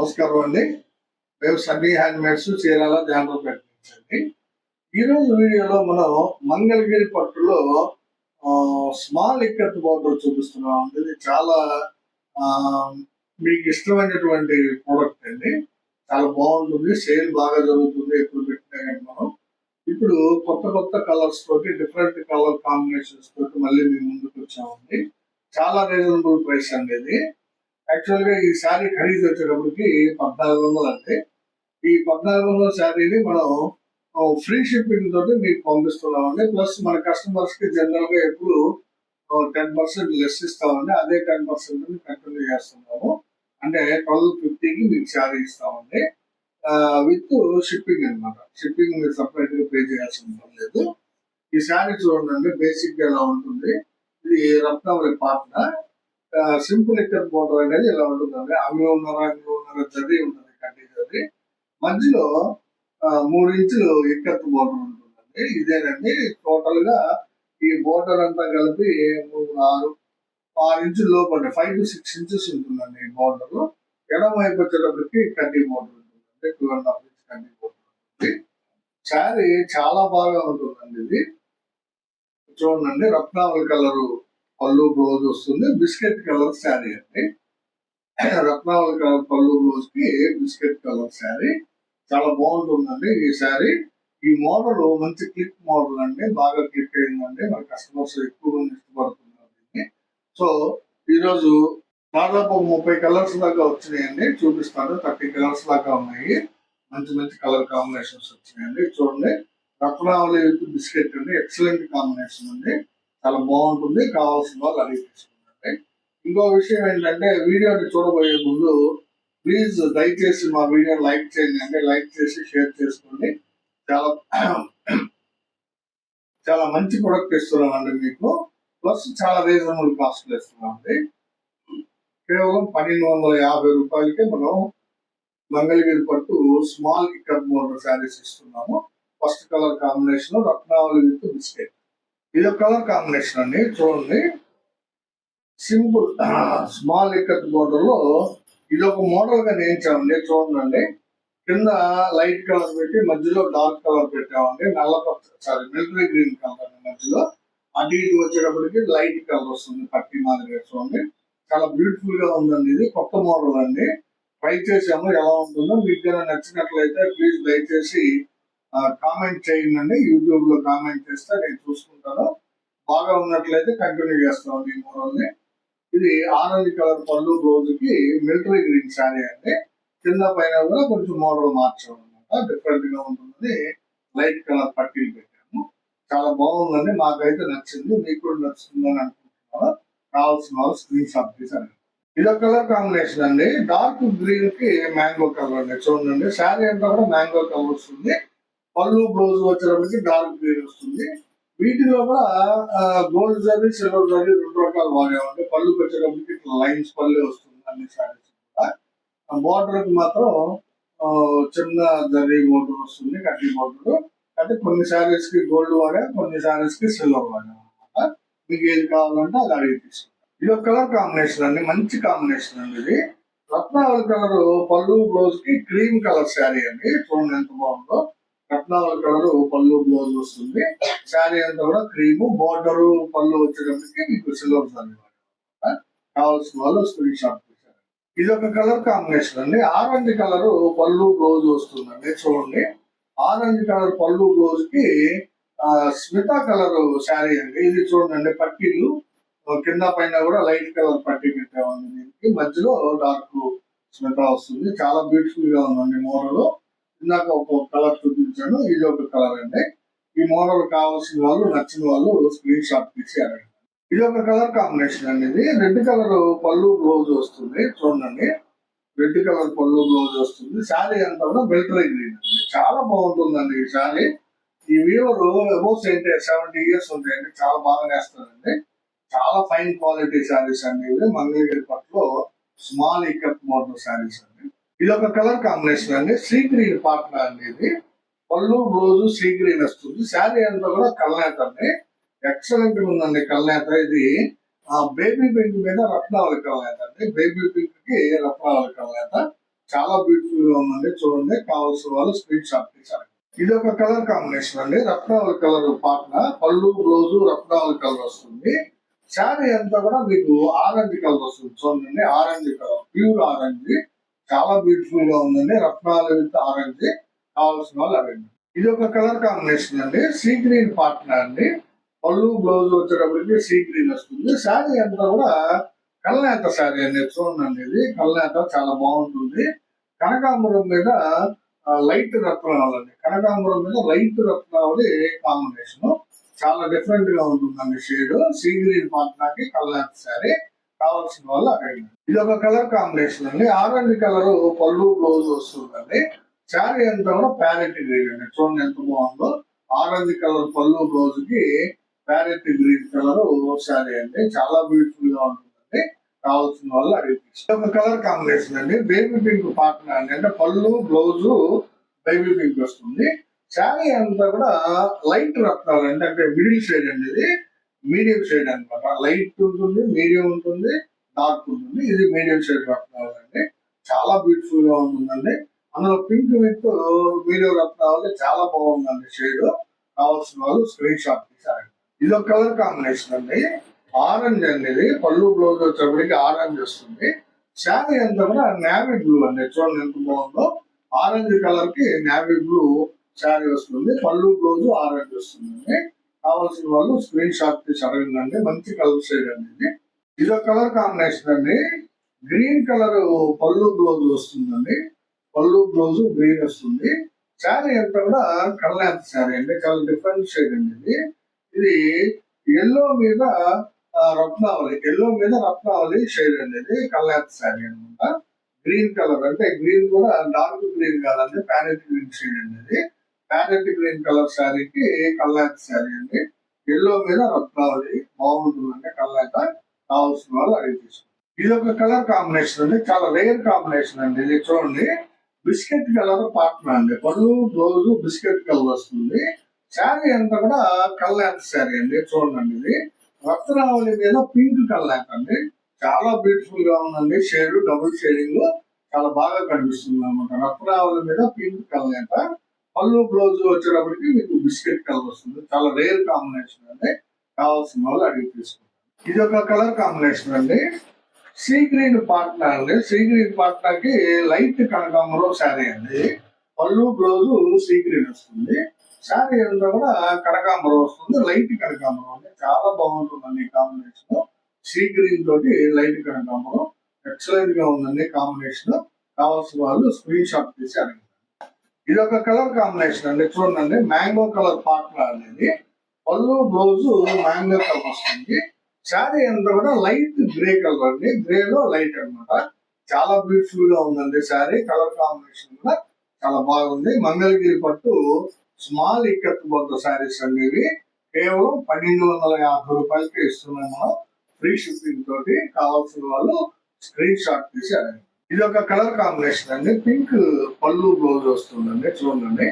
నమస్కారం అండి. మేము సన్నీ హ్యాండ్మేడ్స్ చీరాల జాండ్రపేట నుంచి అండి. ఈరోజు వీడియోలో మనం మంగళగిరి పట్టులో స్మాల్ ఇక్కత్ బోర్డర్ చూపిస్తున్నాం అండి. ఇది చాలా మీకు ఇష్టమైనటువంటి ప్రోడక్ట్ అండి. చాలా బాగుంటుంది, సేల్ బాగా జరుగుతుంది ఎప్పుడు పెట్టినా కానీ. మనం ఇప్పుడు కొత్త కొత్త కలర్స్ తోటి, డిఫరెంట్ కలర్ కాంబినేషన్స్ తోటి మళ్ళీ మేము ముందుకు వచ్చామండి. చాలా రీజనబుల్ ప్రైస్ అండి ఇది. యాక్చువల్ గా ఈ శారీ ఖరీదు వచ్చేటప్పటికి 1400 అంటే, ఈ 1400 శారీని మనం ఫ్రీ షిప్పింగ్ తోటి మీకు పంపిస్తున్నామండి. ప్లస్ మన కస్టమర్స్ కి జనరల్ గా ఎప్పుడు 10% లెస్ ఇస్తామండి. అదే 10% కంటిన్యూ చేస్తున్నాము. అంటే 1250కి మీకు శారీ ఇస్తామండి, విత్ షిప్పింగ్ అనమాట. షిప్పింగ్ మీరు సపరేట్ గా పే చేయాల్సిన పని లేదు. ఈ శారీ చూడండి, బేసిక్ గా ఎలా ఉంటుంది. ఇది రత్నావళి పార్ట్నర్ సింపుల్ ఇక్కత్ బోర్డర్ అనేది ఇలా ఉంటుందండి. అవి ఉన్నారా జరీ ఉంటుంది, కడ్డీ జరీ. మధ్యలో 3 ఇంచులు ఇక్కత్ బోర్డర్ ఉంటుందండి. ఇదేనండి టోటల్ గా ఈ బోర్డర్ అంతా కలిపి 6 ఇంచుల లోపల 5 to 6 ఇంచెస్ ఉంటుందండి ఈ బోర్డర్. ఎడమ వైపు వచ్చేటప్పటికి కడ్డీ బోర్డర్ ఉంటుందండి, 2.5 ఇంచ్ కడ్డీ బోర్డర్ ఉంటుంది. శారీ చాలా బాగా ఉంటుందండి. ఇది చూడండి, రత్నావళి కలరు పళ్ళు బ్లౌజ్ వస్తుంది. బిస్కెట్ కలర్ శారీ అండి. రత్నావళి కలర్ పళ్ళు బ్లౌజ్ కి బిస్కెట్ కలర్ శారీ చాలా బాగుంటుందండి ఈ శారీ. ఈ మోడల్ మంచి క్లిక్ మోడల్ అండి, బాగా క్లిక్ అయిందండి. మన కస్టమర్స్ ఎక్కువ మంది ఇష్టపడుతున్నారు దీన్ని. సో ఈరోజు దాదాపు 30 కలర్స్ దాకా వచ్చినాయండి, చూపిస్తాను. 30 కలర్స్ దాకా ఉన్నాయి. మంచి మంచి కలర్ కాంబినేషన్స్ వచ్చినాయండి. చూడండి, రత్నావళి విత్ బిస్కెట్ అండి, ఎక్సలెంట్ కాంబినేషన్ అండి. చాలా బాగుంటుంది. కావాల్సిన వాళ్ళు అడిగి తీసుకుంటారండి. ఇంకో విషయం ఏంటంటే, వీడియోని చూడబోయే ముందు ప్లీజ్ దయచేసి మా వీడియో లైక్ చేయండి అండి. లైక్ చేసి షేర్ చేసుకోండి. చాలా చాలా మంచి ప్రొడక్ట్ ఇస్తున్నాం అండి మీకు. ప్లస్ చాలా రీజనబుల్ కాస్ట్ ఇస్తున్నాం అండి. కేవలం 1250 రూపాయలకే మనం మంగళగిరి పట్టు స్మాల్ ఇక్కత్ బోర్డర్ శారీస్ ఇస్తున్నాము. First colour combination Ratnavali with biscuit. ఇది కలర్ కాంబినేషన్ అండి. చూడండి, సింపుల్ స్మాల్ ఇక్కత్ బోర్డర్ లో ఇది ఒక మోడల్ గా నేర్చామండి. చూడండి, కింద లైట్ కలర్ పెట్టి మధ్యలో డార్క్ కలర్ పెట్టామండి. మిలిటరీ గ్రీన్ కలర్ మధ్యలో. అటు ఇటు వచ్చేటప్పటికి లైట్ కలర్ వస్తుంది, పట్టి మాదిరిగా. చూడండి, చాలా బ్యూటిఫుల్ గా ఉందండి. ఇది కొత్త మోడల్ అండి. ట్రై చేసాము, ఎలా ఉంటుందో. మీకు కనుక నచ్చినట్లయితే ప్లీజ్ దయచేసి కామెంట్ చేయండి. యూట్యూబ్ లో కామెంట్ చేస్తే నేను చూసుకుంటాను. బాగా ఉన్నట్లయితే కంటిన్యూ చేస్తాం ఈ మోడల్ ని. ఇది ఆరెంజ్ కలర్ పళ్ళు బ్లౌజ్ కి మిలిటరీ గ్రీన్ శారీ అండి. కింద పైన కూడా కొంచెం మోడల్ మార్చాం అనమాట, డిఫరెంట్ గా ఉంటుంది. లైట్ కలర్ పట్టీలు పెట్టాము. చాలా బాగుందండి, మాకైతే నచ్చింది. మీకు కూడా నచ్చుతుందని అనుకుంటున్నాను. కావాల్సిన వాళ్ళు స్క్రీన్ షాట్ తీసాను. ఇదొక కలర్ కాంబినేషన్ అండి, డార్క్ గ్రీన్ కి మ్యాంగో కలర్ అండి. చూడండి, శారీ అంతా కూడా మ్యాంగో కలర్ వస్తుంది. పళ్ళు బ్లౌజ్ వచ్చేటప్పటికి డార్క్ గ్రీన్ వస్తుంది. వీటిలో కూడా గోల్డ్ జరీ, సిల్వర్ జరీ 2 రకాలు వాడామండి. పళ్ళుకి వచ్చేటప్పటికి ఇట్లా లైన్స్ పళ్ళు వస్తుంది అన్ని శారీస్ కూడా. బోర్డర్ కి మాత్రం చిన్న జరీ బోర్డర్ వస్తుంది, కడ్డీ బోర్డర్. అంటే కొన్ని శారీస్ కి గోల్డ్ వాడా, కొన్ని శారీస్ కి సిల్వర్ వాడా అనమాట. మీకు ఏది కావాలంటే అది అడిగి తీసుకుంటాం. ఇది ఒక కలర్ కాంబినేషన్ అండి, మంచి కాంబినేషన్ అండి. ఇది రత్నావళి కలర్ పళ్ళు బ్లౌజ్ కి క్రీమ్ కలర్ శారీ అండి. చూడండి ఎంత బాగుందో. రత్నావళి కలర్ పళ్ళు బ్లౌజ్ వస్తుంది. శారీ అంతా కూడా క్రీమ్, బోర్డర్ పళ్ళు వచ్చేటప్పటికి మీకు సిల్వర్ శారీ. కావాల్సిన వాళ్ళు స్క్రీన్ షాట్ తీశారు. ఇది ఒక కలర్ కాంబినేషన్ అండి, ఆరెంజ్ కలర్ పళ్ళు బ్లౌజ్ వస్తుందండి. చూడండి, ఆరెంజ్ కలర్ పళ్ళు బ్లౌజ్ కి స్మితా కలర్ శారీ అండి. ఇది చూడండి, పట్టీలు కింద పైన కూడా లైట్ కలర్ పట్టీ పెట్టామండి. దీనికి మధ్యలో డార్క్ స్మితా వస్తుంది. చాలా బ్యూటిఫుల్ గా ఉందండి మోడల్. ఇందాక ఒక కలర్ చూపించాను, ఇది ఒక కలర్ అండి. ఈ మోడల్ కావాల్సిన వాళ్ళు, నచ్చిన వాళ్ళు స్క్రీన్ షాట్ తీసి అడగండి. ఇది ఒక కలర్ కాంబినేషన్ అండి. ఇది రెడ్ కలర్ పళ్ళు బ్లౌజ్ వస్తుంది. చూడండి, రెడ్ కలర్ పళ్ళు బ్లౌజ్ వస్తుంది. శారీ అంతా కూడా మిలిటరీ గ్రీన్ అండి. చాలా బాగుంటుందండి ఈ శారీ. ఈ వీవర్ అబౌవ్ 70 ఇయర్స్ ఉంటాయండి. చాలా బాగా నేస్తారండి. చాలా ఫైన్ క్వాలిటీ శారీస్ అండి ఇవి. మంగళగిరి పట్టులో స్మాల్ ఇక్కత్ మోడల్ శారీస్ అండి. ఇది ఒక కలర్ కాంబినేషన్ అండి, సీ గ్రీన్ పార్ట్నర్ అండి. ఇది పళ్ళు బ్లౌజ్ సీ గ్రీన్ వస్తుంది. శారీ అంతా కూడా కల్నేత అండి. ఎక్సలెంట్ ఉందండి కల్నేత. ఇది బేబీ పింక్ మీద రత్నావళి కల్నేత అండి. బేబీ పింక్ కి రత్నావళి కల్నేత చాలా బ్యూటిఫుల్ గా ఉందండి. చూడండి, కావాల్సిన వాళ్ళు స్క్రీన్ షాట్ తీసారు. ఇది ఒక కలర్ కాంబినేషన్ అండి. రత్నావళి కలర్ పాటన పళ్ళు బ్లౌజ్ రత్నావళి కలర్ వస్తుంది. శారీ అంతా కూడా మీకు ఆరెంజ్ కలర్ వస్తుంది. చూడండి, ఆరెంజ్ కలర్, ప్యూర్ ఆరెంజ్, చాలా బ్యూటిఫుల్ గా ఉందండి. రత్నావళి విత్ ఆరెంజ్, కావాల్సిన వాళ్ళు అడగండి. ఇది ఒక కలర్ కాంబినేషన్ అండి. సీ గ్రీన్ పాటన అండి. పళ్ళు బ్లౌజ్ వచ్చేటప్పటికి సీ గ్రీన్ వస్తుంది. శారీ అంతా కూడా కల్నేత శారీ అండి. చూడండి, ఇది కల్నేత చాలా బాగుంటుంది. కనకాంబరం మీద లైట్ రత్నావళి అండి. కనకాంబరం మీద లైట్ రత్నావళి కాంబినేషన్ చాలా డిఫరెంట్ గా ఉంటుందండి. షేడ్ సీ గ్రీన్ పాటనాకి కల్నేత శారీ, కావాల్సిన వాళ్ళు అడగండి. ఇది ఒక కలర్ కాంబినేషన్ అండి. ఆరెంజ్ కలర్ పళ్ళు బ్లౌజ్ వస్తుందండి. శారీ అంతా కూడా ప్యారెట్ గ్రీన్ అండి. చూడండి ఎంత బాగుందో. ఆరెంజ్ కలర్ పళ్ళు బ్లౌజ్ కి ప్యారెట్ గ్రీన్ కలర్ శారీ అండి. చాలా బ్యూటిఫుల్ గా ఉంటుందండి. కావాల్సిన వాళ్ళు అడిగి ఒక కలర్ కాంబినేషన్ అండి. బేబీ పింక్ పాటన అండి. అంటే పళ్ళు బ్లౌజ్ బేబీ పింక్ వస్తుంది. శారీ అంతా కూడా లైట్ రత్నాలు అండి. అంటే మిడిల్ షేడ్ అండి. ఇది మీడియం షేడ్ అనమాట. లైట్ ఉంటుంది, మీడియం ఉంటుంది, డార్క్ ఉంటుంది. ఇది మీడియం షేడ్ రత్నాలు అండి. చాలా బ్యూటిఫుల్ గా ఉంటుందండి. అందులో పింక్ విత్ మీడియం రత్నాలు చాలా బాగుందండి షేడ్. కావాల్సిన వాళ్ళు స్క్రీన్ షాట్ తీసారు. ఇది ఒక కలర్ కాంబినేషన్ అండి. ఆరెంజ్ అండి. ఇది పళ్ళు బ్లౌజ్ వచ్చేప్పటికి ఆరెంజ్ వస్తుంది. శారీ అంతా కూడా నేవీ బ్లూ అండి. చూడండి ఎంత బాగుందో. ఆరెంజ్ కలర్ కి నేవీ బ్లూ శారీ వస్తుంది. పళ్ళు బ్లౌజ్ ఆరెంజ్ వస్తుంది. కావాల్సిన వాళ్ళు స్క్రీన్ షాట్ తీసి అడగండి. మంచి కలర్ షేడ్ అండి. ఇది ఒక కలర్ కాంబినేషన్ అండి. గ్రీన్ కలర్ పళ్ళు బ్లౌజ్ వస్తుందండి. పళ్ళు బ్లౌజ్ గ్రీన్ వస్తుంది. శారీ అంతా కూడా కల్నేత శారీ అండి. చాలా డిఫరెంట్ షేడ్ అండి. ఇది ఎల్లో మీద రత్నావళి, ఎల్లో మీద రత్నావళి షేడ్ అండి. ఇది కల్నేత శారీ అనమాట. గ్రీన్ కలర్ అంటే గ్రీన్ కూడా డార్క్ గ్రీన్ కాదండి, ప్యారెట్ గ్రీన్ షేడ్ అండి. ఇది ప్యారెట్ గ్రీన్ కలర్ శారీకి కల్నేత శారీ అండి. ఎల్లో మీద రత్నావళి బాగుంటుందండి. కల్నేత, కావాల్సిన వాళ్ళు అడిగి తీసుకోండి. ఇది ఒక కలర్ కాంబినేషన్ అండి. చాలా రేర్ కాంబినేషన్ అండి. ఇది చూడండి, బిస్కెట్ కలర్ పాటన అండి. పళ్ళు బ్లౌజ్ బిస్కెట్ కలర్ వస్తుంది. శారీ అంతా కూడా కల్నేత శారీ అండి. చూడండి, ఇది రత్నావళి మీద పింక్ కల్నేత అండి. చాలా బ్యూటిఫుల్ గా ఉందండి. షేడ్ డబుల్ షేడింగ్ చాలా బాగా కనిపిస్తుంది అనమాట. రత్నావళి మీద పింక్ కల్నేత, పళ్ళు బ్లౌజ్ వచ్చేటప్పటికి మీకు బిస్కెట్ కలర్ వస్తుంది. చాలా రేర్ కాంబినేషన్ అండి. కావాల్సిన వాళ్ళు అడిగి తీసుకుంటారు. ఇది ఒక కలర్ కాంబినేషన్ అండి. సీ గ్రీన్ పాట్నా అండి. సీ గ్రీన్ పాట్నాకి లైట్ కనకాంబరం శారీ అండి. పళ్ళు బ్లౌజ్ సీ గ్రీన్ వస్తుంది. శారీ అంతా కూడా కనకాంబరం వస్తుంది. లైట్ కనకాంబరం అండి. చాలా బాగుంటుందండి ఈ కాంబినేషన్. సీ గ్రీన్ తోటి లైట్ కనకాంబరం ఎక్సలెంట్ గా ఉందండి కాంబినేషన్. కావాల్సిన వాళ్ళు స్క్రీన్ షాట్ తీసి అడగండి. ఇది ఒక కలర్ కాంబినేషన్ అండి. చూడండి, మ్యాంగో కలర్ పాట్నా అనేది. పళ్ళు బ్లౌజ్ మ్యాంగో కలర్ వస్తుంది. శారీ అంతా కూడా లైట్ గ్రే కలర్ అండి. గ్రే లో లైట్ అనమాట. చాలా బ్యూటిఫుల్ గా ఉందండి శారీ. కలర్ కాంబినేషన్ కూడా చాలా బాగుంది. మంగళగిరి పట్టు స్మాల్ ఇక్కత్ బొద్ద శారీస్ అండి. ఇవి కేవలం 1250 రూపాయలకి ఇస్తున్నాం మనం, ఫ్రీ షిప్పింగ్ తోటి. కావాల్సిన వాళ్ళు స్క్రీన్ షాట్ తీసి అడగండి. ఇది ఒక కలర్ కాంబినేషన్ అండి. పింక్ పళ్ళు బ్లౌజ్ వస్తుందండి. చూడండి,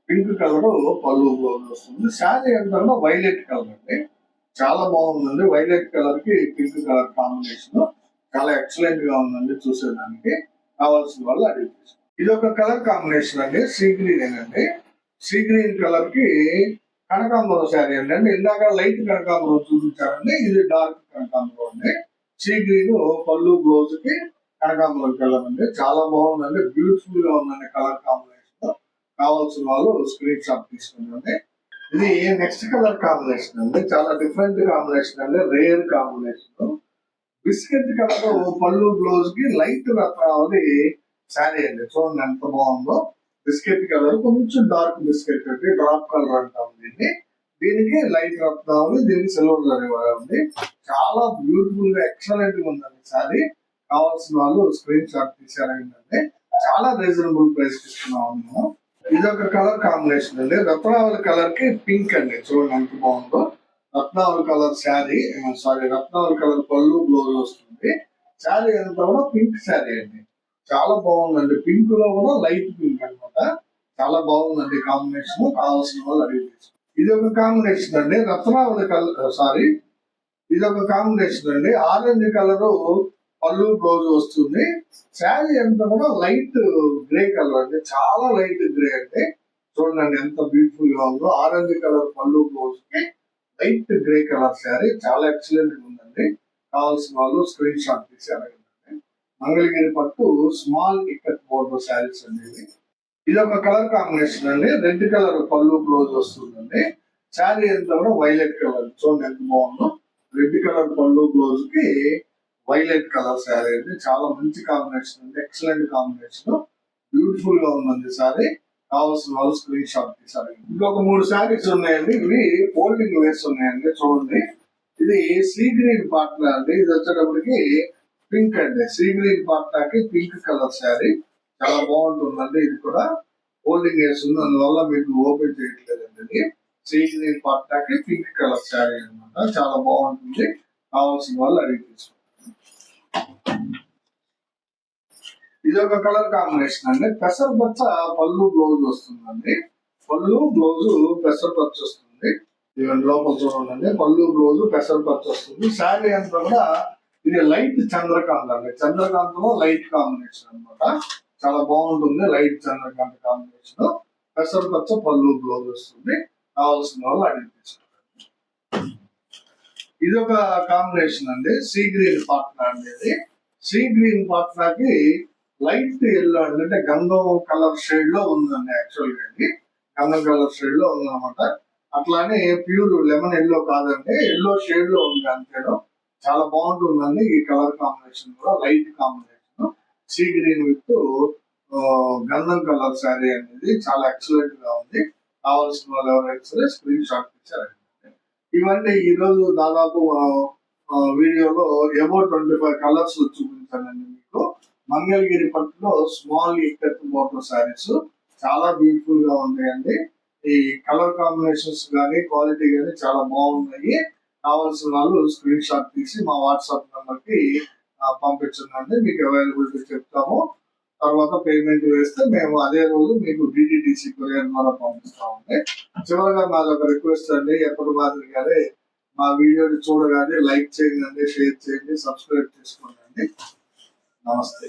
పింక్ కలర్ పళ్ళు బ్లౌజ్ వస్తుంది. శారీ అంతా కూడా వైలెట్ కలర్ అండి. చాలా బాగుందండి. వైలెట్ కలర్ కి పింక్ కలర్ కాంబినేషన్ చాలా ఎక్సలెంట్ గా ఉందండి చూసేదానికి. కావాల్సిన వాళ్ళు అడిగి. ఇది ఒక కలర్ కాంబినేషన్ అండి. సీ గ్రీన్ అండి. సీ గ్రీన్ కలర్ కి కనకాంబరం శారీ అండి. ఇందాక లైట్ కనకాంబరం చూపించారండి. ఇది డార్క్ కనకాంబరం అండి. సీ గ్రీన్ పళ్ళు బ్లౌజ్ కి కనకాంబరం కలర్ అండి. చాలా బాగుందండి. బ్యూటిఫుల్ గా ఉందండి కలర్ కాంబినేషన్. కావాల్సిన వాళ్ళు స్క్రీన్ షాట్ తీసుకుందండి. ఇది నెక్స్ట్ కలర్ కాంబినేషన్ అండి. చాలా డిఫరెంట్ కాంబినేషన్ అండి. Rare combination. బిస్కెట్ కలర్ పళ్ళు బ్లౌజ్ కి లైట్ రత్నావళి శారీ అండి. చూడండి ఎంత బాగుందో. బిస్కెట్ కలర్ కొంచెం డార్క్ బిస్కెట్ అండి. డ్రాప్ కలర్ అంటాం దీన్ని. దీనికి లైట్ రత్నావళి, దీనికి సిల్వర్ జరీ ఉంది. చాలా బ్యూటిఫుల్ గా ఎక్సలెంట్ గా ఉందండి శారీ. కావాల్సిన వాళ్ళు స్క్రీన్ షాట్ తీసారంటే చాలా రీజనబుల్ ప్రైస్ ఇస్తున్నాం మేము. ఇది ఒక కలర్ కాంబినేషన్ అండి. రత్నావళి కలర్ కి పింక్ అండి. చూడండి ఎంత బాగుందో. రత్నావళి కలర్ శారీ, రత్నావళి కలర్ పళ్ళు బ్లౌజ్ వస్తుంది. శారీ అంతా కూడా పింక్ శారీ అండి. చాలా బాగుందండి. పింక్ లో కూడా లైట్ పింక్ అనమాట. చాలా బాగుందండి కాంబినేషన్. కావాల్సిన వాళ్ళు అడిగి. ఇది ఒక కాంబినేషన్ అండి. రత్నావళి కలర్ ఇది ఒక కాంబినేషన్ అండి. ఆరెంజ్ కలర్ పళ్ళు బ్లౌజ్ వస్తుంది. శారీ అంతా కూడా లైట్ గ్రే కలర్ అండి, చాలా లైట్ గ్రే అండి. చూడండి ఎంత బ్యూటిఫుల్ గా ఉందో. ఆరెంజ్ కలర్ పళ్ళు బ్లౌజ్ కి లైట్ గ్రే కలర్ శారీ చాలా ఎక్సలెంట్ గా ఉందండి. కావాల్సిన వాళ్ళు స్క్రీన్ షాట్ తీసి అడగండి. మంగళగిరి పట్టు స్మాల్ ఇక్కత్ బోర్డర్ శారీస్ అండి. ఇది ఒక కలర్ కాంబినేషన్ అండి. రెడ్ కలర్ పళ్ళు బ్లౌజ్ వస్తుందండి. శారీ అంతా కూడా వైలెట్ కలర్. చూడండి ఎంత బాగుందో. రెడ్ కలర్ పళ్ళు బ్లౌజ్ కి వైలెట్ కలర్ శారీ అండి. చాలా మంచి కాంబినేషన్ అండి, ఎక్సలెంట్ కాంబినేషన్. బ్యూటిఫుల్ గా ఉందండి శారీ. కావాల్సిన వాళ్ళు స్క్రీన్ షాట్ తీసారు. ఇంకొక 3 శారీస్ ఉన్నాయండి. ఇవి ఫోల్డింగ్ వేసి ఉన్నాయండి. చూడండి, ఇది సీ గ్రీన్ పాట్నా అండి. ఇది వచ్చేటప్పటికి పింక్ అండి. సీ గ్రీన్ పాట్నాకి పింక్ కలర్ శారీ చాలా బాగుంటుందండి. ఇది కూడా ఫోల్డింగ్ వేసి ఉంది, అందువల్ల మీకు ఓపెన్ చేయట్లేదండి. ఇది సీ గ్రీన్ పాట్నాకి పింక్ కలర్ శారీ అనమాట. చాలా బాగుంటుంది. కావాల్సిన వాళ్ళు అడిగి తీసుకోండి. ఇది ఒక కలర్ కాంబినేషన్ అండి. పెసర పచ్చ పళ్ళు బ్లౌజ్ వస్తుందండి. పళ్ళు బ్లౌజ్ పెసర పచ్చ వస్తుంది. ఇవన్నీ లోపల చూడండి, పళ్ళు బ్లౌజ్ పెసర పచ్చ వస్తుంది. శారీ అంతా కూడా ఇది లైట్ చంద్రకాంత్ అండి. చంద్రకాంత్ లో లైట్ కాంబినేషన్ అనమాట. చాలా బాగుంటుంది. Light Chandrakant combination. పెసర పచ్చ పళ్ళు బ్లౌజ్ వస్తుంది. కావాల్సిన వాళ్ళు అడిగి తీసుకోండి. ఇది ఒక కాంబినేషన్ అండి. సీ గ్రీన్ పాట్నా అండి. ఇది సీ గ్రీన్ పాట్నాకి లైట్ ఎల్లో అండి, అంటే గంధం కలర్ షేడ్ లో ఉందండి. యాక్చువల్ గా అండి గంధం కలర్ షేడ్ లో ఉందన్నమాట. అట్లానే ప్యూర్ లెమన్ ఎల్లో కాదండి, ఎల్లో షేడ్ లో ఉంది అంతేను. చాలా బాగుంటుందండి. ఈ కలర్ కాంబినేషన్ కూడా light combination. Sea green with గంధం కలర్ శారీ అనేది చాలా ఎక్సలెంట్ గా ఉంది. కావాల్సిన వాళ్ళు ఎవరైనా సరే స్క్రీన్ షాట్ ఇచ్చారండి. ఇవన్నీ ఈ రోజు దాదాపు వీడియోలో అబౌట్ 25 కలర్స్ చూపించానండి మీకు. మంగళగిరి పట్టులో స్మాల్ ఇక్కత్ బోర్డర్ శారీస్ చాలా బ్యూటిఫుల్ గా ఉన్నాయండి. ఈ కలర్ కాంబినేషన్స్ కానీ క్వాలిటీ కానీ చాలా బాగున్నాయి. కావాల్సిన వాళ్ళు స్క్రీన్ షాట్ తీసి మా వాట్సాప్ నెంబర్ కి పంపించండి. మీకు అవైలబిలిటీ చెప్తాము. తర్వాత పేమెంట్ వేస్తే మేము అదే రోజు మీకు డిటిడిసి కొరియర్ ద్వారా పంపిస్తామండి. చివరిగా మాది ఒక రిక్వెస్ట్ అండి, ఎప్పుడు మాదిరిగానే మా వీడియోని చూడగానే లైక్ చేయండి, షేర్ చేయండి, సబ్స్క్రైబ్ చేసుకోండి. నమస్తే.